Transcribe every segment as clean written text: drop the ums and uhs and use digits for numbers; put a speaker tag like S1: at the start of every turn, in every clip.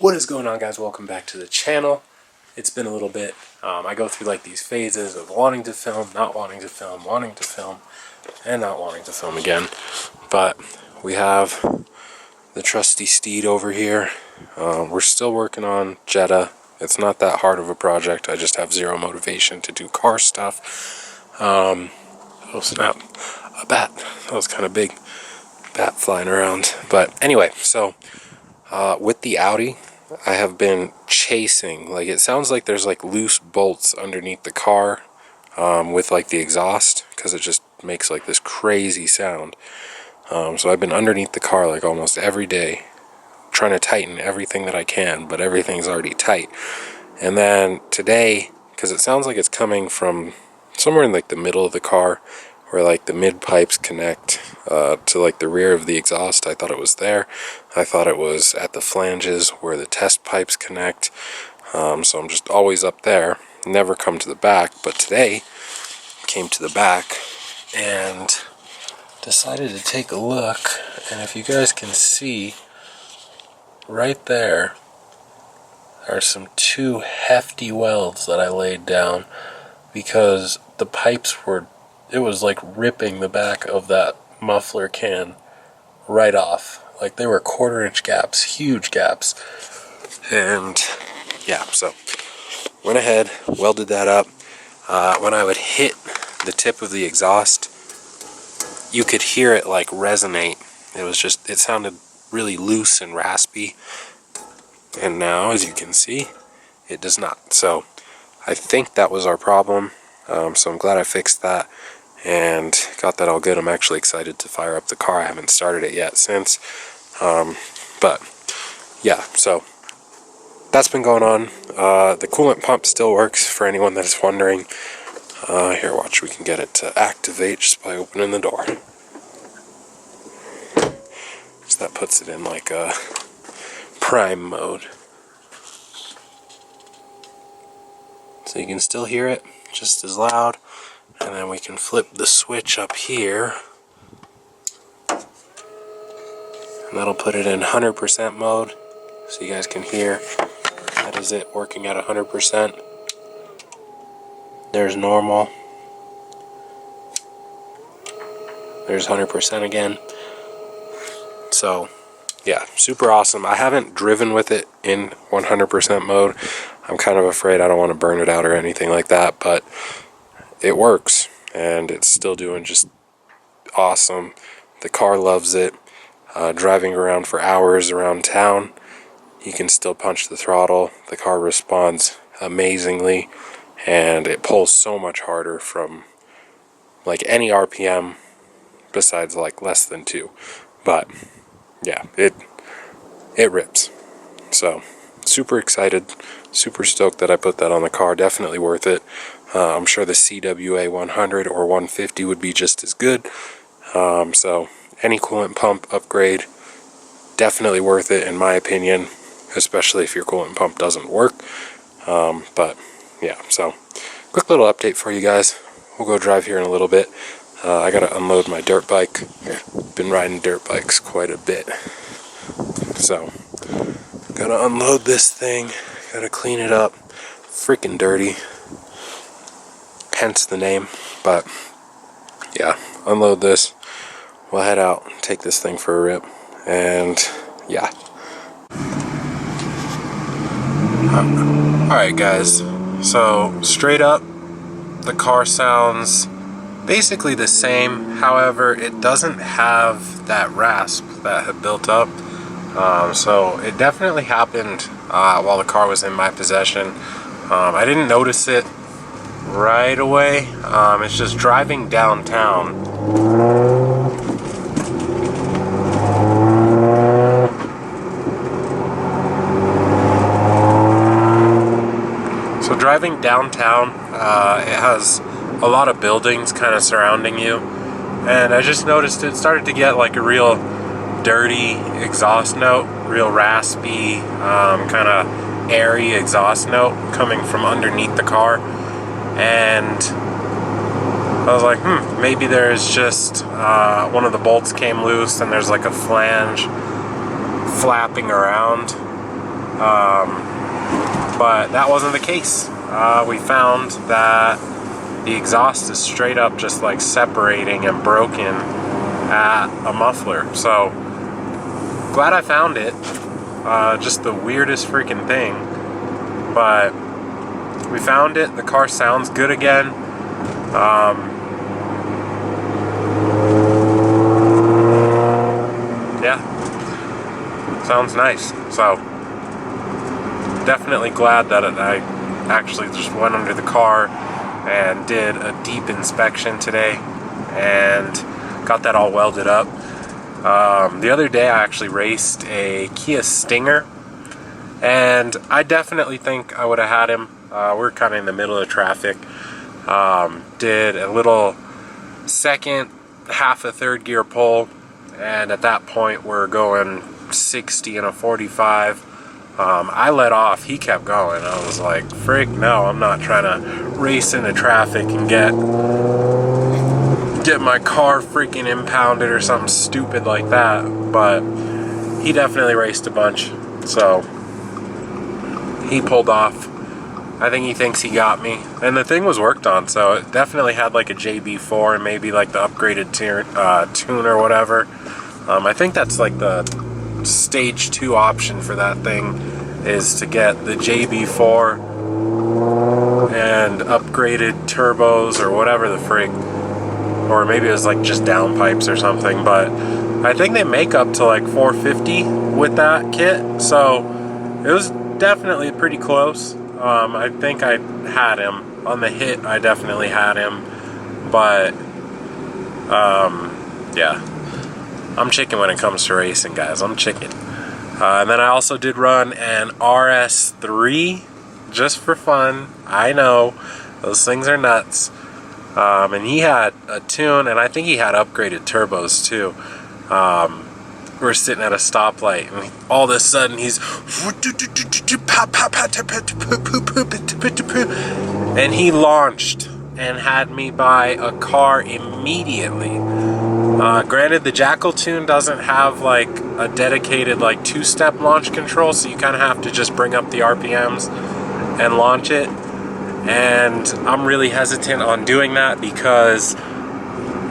S1: What is going on, guys? Welcome back to the channel. It's been a little bit. I go through like these phases of wanting to film, not wanting to film, wanting to film, and not wanting to film again. But we have the trusty steed over here. We're still working on Jetta. It's not that hard of a project. I just have zero motivation to do car stuff. Oh snap, a bat. That was kind of big. Bat flying around. But anyway, so with the Audi, I have been chasing, like, it sounds like there's like loose bolts underneath the car with like the exhaust, because it just makes like this crazy sound. So I've been underneath the car like almost every day trying to tighten everything that I can, but everything's already tight. And then today, because it sounds like it's coming from somewhere in like the middle of the car where like the mid pipes connect to like the rear of the exhaust. I thought it was there. I thought it was at the flanges where the test pipes connect. So I'm just always up there, never come to the back. But today came to the back and decided to take a look. And if you guys can see right there are some two hefty welds that I laid down, because the pipes were, it was like ripping the back of that muffler can right off. Like they were 1/4 inch gaps, huge gaps. And yeah, so went ahead, welded that up. When I would hit the tip of the exhaust, you could hear it like resonate. It was just, it sounded really loose and raspy. And now, as you can see, it does not. So I think that was our problem. So I'm glad I fixed that and got that all good. I'm actually excited to fire up the car. I haven't started it yet since. But yeah, so that's been going on. The coolant pump still works for anyone that is wondering. Here, watch, we can get it to activate just by opening the door. So that puts it in like a prime mode. So you can still hear it just as loud. And then we can flip the switch up here. And that'll put it in 100% mode. So you guys can hear. That is it working at 100%. There's normal. There's 100% again. So yeah, super awesome. I haven't driven with it in 100% mode. I'm kind of afraid I don't want to burn it out or anything like that, but it works, and it's still doing just awesome. The car loves it. Driving around for hours around town, you can still punch the throttle. The car responds amazingly, and it pulls so much harder from like any RPM besides like less than 2. But yeah, it rips. So super excited, super stoked that I put that on the car. Definitely worth it. I'm sure the CWA 100 or 150 would be just as good. So any coolant pump upgrade, definitely worth it in my opinion, especially if your coolant pump doesn't work. But yeah, so quick little update for you guys. We'll go drive here in a little bit. I gotta unload my dirt bike. Been riding dirt bikes quite a bit. So gotta unload this thing, gotta clean it up. Freaking dirty. Hence the name. But yeah, unload this. We'll head out, take this thing for a rip, and yeah. Alright guys, so straight up, the car sounds basically the same. However, it doesn't have that rasp that had built up. So it definitely happened while the car was in my possession. I didn't notice it right away. It's just driving downtown. So driving downtown, it has a lot of buildings kind of surrounding you, and I just noticed it started to get like a real dirty exhaust note, real raspy, kind of airy exhaust note coming from underneath the car. And I was like, maybe there's just one of the bolts came loose and there's like a flange flapping around. But that wasn't the case. We found that the exhaust is straight up just like separating and broken at a muffler. So glad I found it. Just the weirdest freaking thing, but we found it. The car sounds good again. Yeah, sounds nice. So definitely glad that I actually just went under the car and did a deep inspection today and got that all welded up. The other day I actually raced a Kia Stinger, and I definitely think I would have had him. We're kind of in the middle of traffic. Did a little second, half a third gear pull, and at that point we're going 60 in a 45. I let off, he kept going. I was like, frick no, I'm not trying to race into traffic and get my car freaking impounded or something stupid like that. But he definitely raced a bunch, so he pulled off. I think he thinks he got me, and the thing was worked on, so it definitely had like a JB4 and maybe like the upgraded tune or whatever. I think that's like the stage 2 option for that thing, is to get the JB4 and upgraded turbos or whatever the frig, or maybe it was like just downpipes or something. But I think they make up to like 450 with that kit, so it was definitely pretty close. I think I had him on the hit. I definitely had him, but yeah, I'm chicken when it comes to racing, guys. I'm chicken. And then I also did run an RS3 just for fun. I know those things are nuts. And he had a tune, and I think he had upgraded turbos too. We're sitting at a stoplight, and all of a sudden he's and he launched and had me buy a car immediately. Granted, the Jackal tune doesn't have like a dedicated like 2-step launch control, so you kind of have to just bring up the RPMs and launch it. And I'm really hesitant on doing that because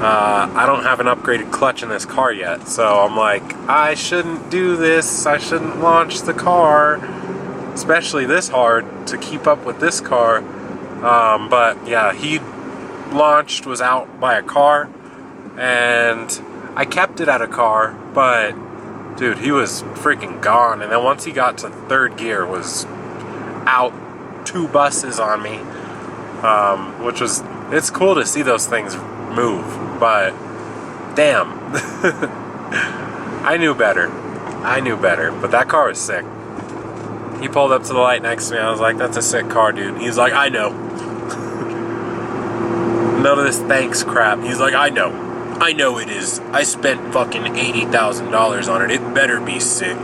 S1: I don't have an upgraded clutch in this car yet. So I'm like, I shouldn't do this. I shouldn't launch the car, especially this hard, to keep up with this car. But yeah, he launched, was out by a car, and I kept it at a car, but dude, he was freaking gone. And then once he got to third gear, was out 2 buses on me, which was, it's cool to see those things move, but damn. I knew better, but that car was sick. He pulled up to the light next to me. I was like, that's a sick car, dude. He's like, I know. None of this thanks crap. He's like, I know it is. I spent fucking $80,000 on it. It better be sick.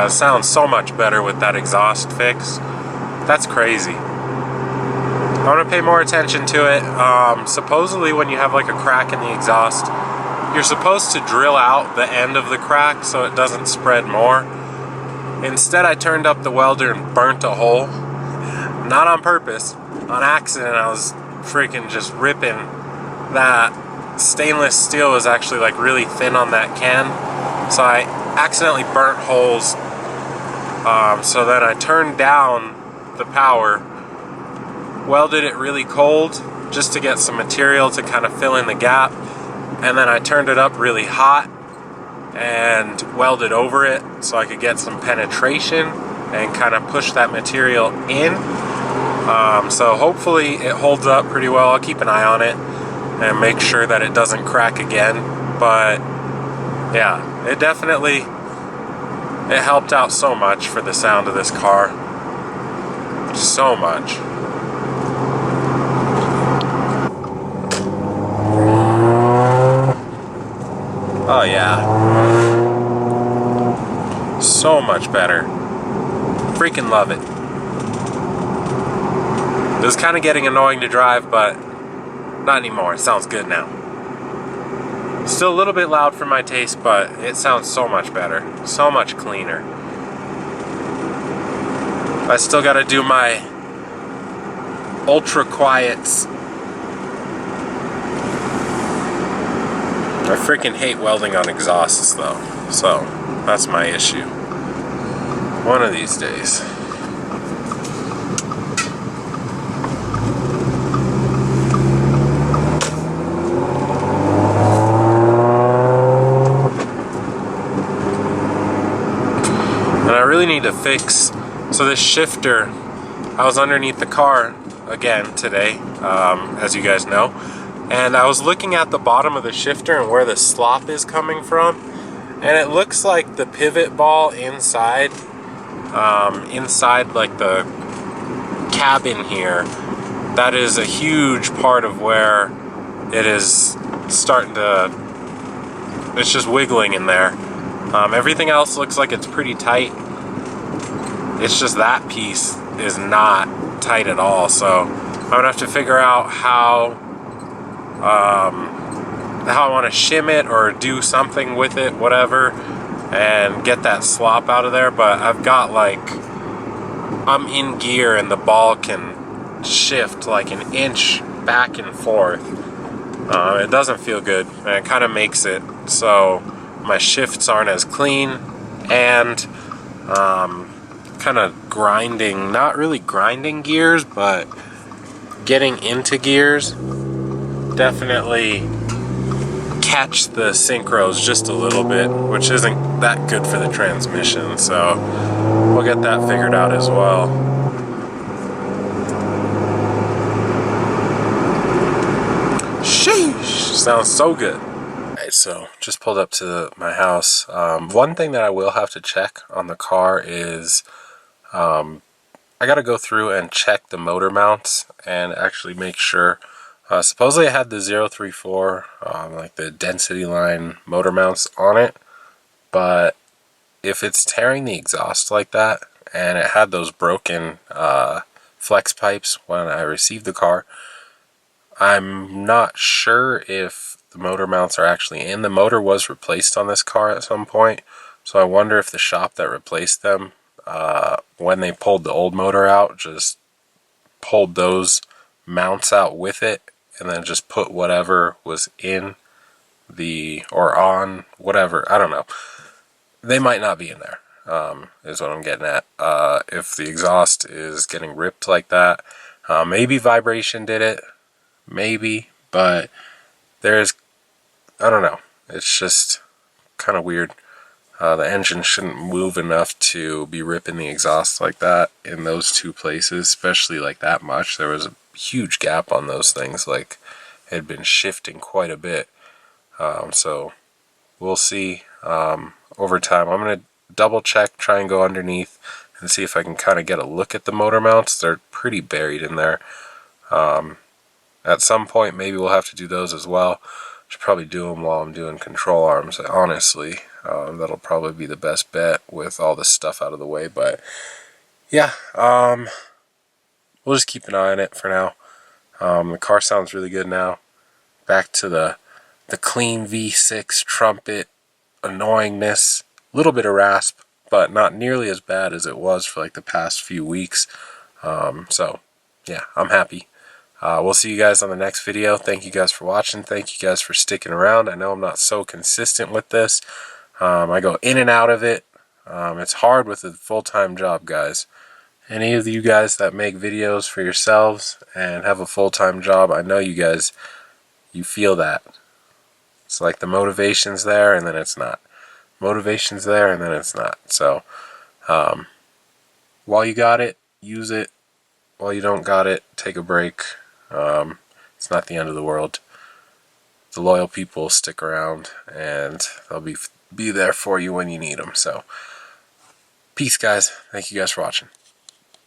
S1: It sounds so much better with that exhaust fix. That's crazy. I want to pay more attention to it. Supposedly when you have like a crack in the exhaust, you're supposed to drill out the end of the crack so it doesn't spread more. Instead, I turned up the welder and burnt a hole. Not on purpose, on accident. I was freaking just ripping that stainless steel. Was actually like really thin on that can, so I accidentally burnt holes. So then I turned down the power, welded it really cold just to get some material to kind of fill in the gap, and then I turned it up really hot and welded over it so I could get some penetration and kind of push that material in. So hopefully it holds up pretty well. I'll keep an eye on it and make sure that it doesn't crack again. But yeah, it definitely, it helped out so much for the sound of this car. So much. Oh yeah. so much better. Freaking love it. It was kind of getting annoying to drive, but not anymore. It sounds good now. Still a little bit loud for my taste, but it sounds so much better. So much cleaner. I still gotta do my ultra quiets. I freaking hate welding on exhausts though, so that's my issue. One of these days. And I really need to fix, so this shifter, I was underneath the car again today, as you guys know, and I was looking at the bottom of the shifter and where the slop is coming from, and it looks like the pivot ball inside like the cabin here, that is a huge part of where it is starting to, it's just wiggling in there. Everything else looks like it's pretty tight. It's just that piece is not tight at all, so I'm gonna have to figure out how I want to shim it or do something with it, whatever, and get that slop out of there. But I've got, like, I'm in gear and the ball can shift like an inch back and forth. It doesn't feel good, and it kind of makes it so my shifts aren't as clean, and kind of grinding, not really grinding gears, but getting into gears. Definitely catch the synchros just a little bit, which isn't that good for the transmission, so we'll get that figured out as well. Sheesh, sounds so good. Alright, so just pulled up to my house. One thing that I will have to check on the car is I gotta go through and check the motor mounts and actually make sure. Supposedly I had the 034, like the density line motor mounts on it, but if it's tearing the exhaust like that, and it had those broken flex pipes when I received the car, I'm not sure if the motor mounts are actually in. The motor was replaced on this car at some point, so I wonder if the shop that replaced them, when they pulled the old motor out, just pulled those mounts out with it, and then just put whatever was in the, or on, whatever, I don't know. They might not be in there, is what I'm getting at. If the exhaust is getting ripped like that, maybe vibration did it, maybe, but there's, I don't know, it's just kind of weird. The engine shouldn't move enough to be ripping the exhaust like that in those two places, especially like that much. There was a huge gap on those things, like it had been shifting quite a bit. So we'll see over time. I'm going to double check, try and go underneath and see if I can kind of get a look at the motor mounts. They're pretty buried in there. At some point maybe we'll have to do those as well. Should probably do them while I'm doing control arms, honestly. That'll probably be the best bet with all this stuff out of the way, but yeah, we'll just keep an eye on it for now. The car sounds really good now. Back to the clean V6 trumpet annoyingness. A little bit of rasp, but not nearly as bad as it was for like the past few weeks. So yeah, I'm happy. We'll see you guys on the next video. Thank you guys for watching. Thank you guys for sticking around. I know I'm not so consistent with this. I go in and out of it. It's hard with a full-time job, guys. Any of you guys that make videos for yourselves and have a full-time job, I know you guys, you feel that. It's like the motivation's there and then it's not. Motivation's there and then it's not. So, while you got it, use it. While you don't got it, take a break. It's not the end of the world. The loyal people stick around and they'll be there for you when you need them. So, peace, guys. Thank you guys for watching.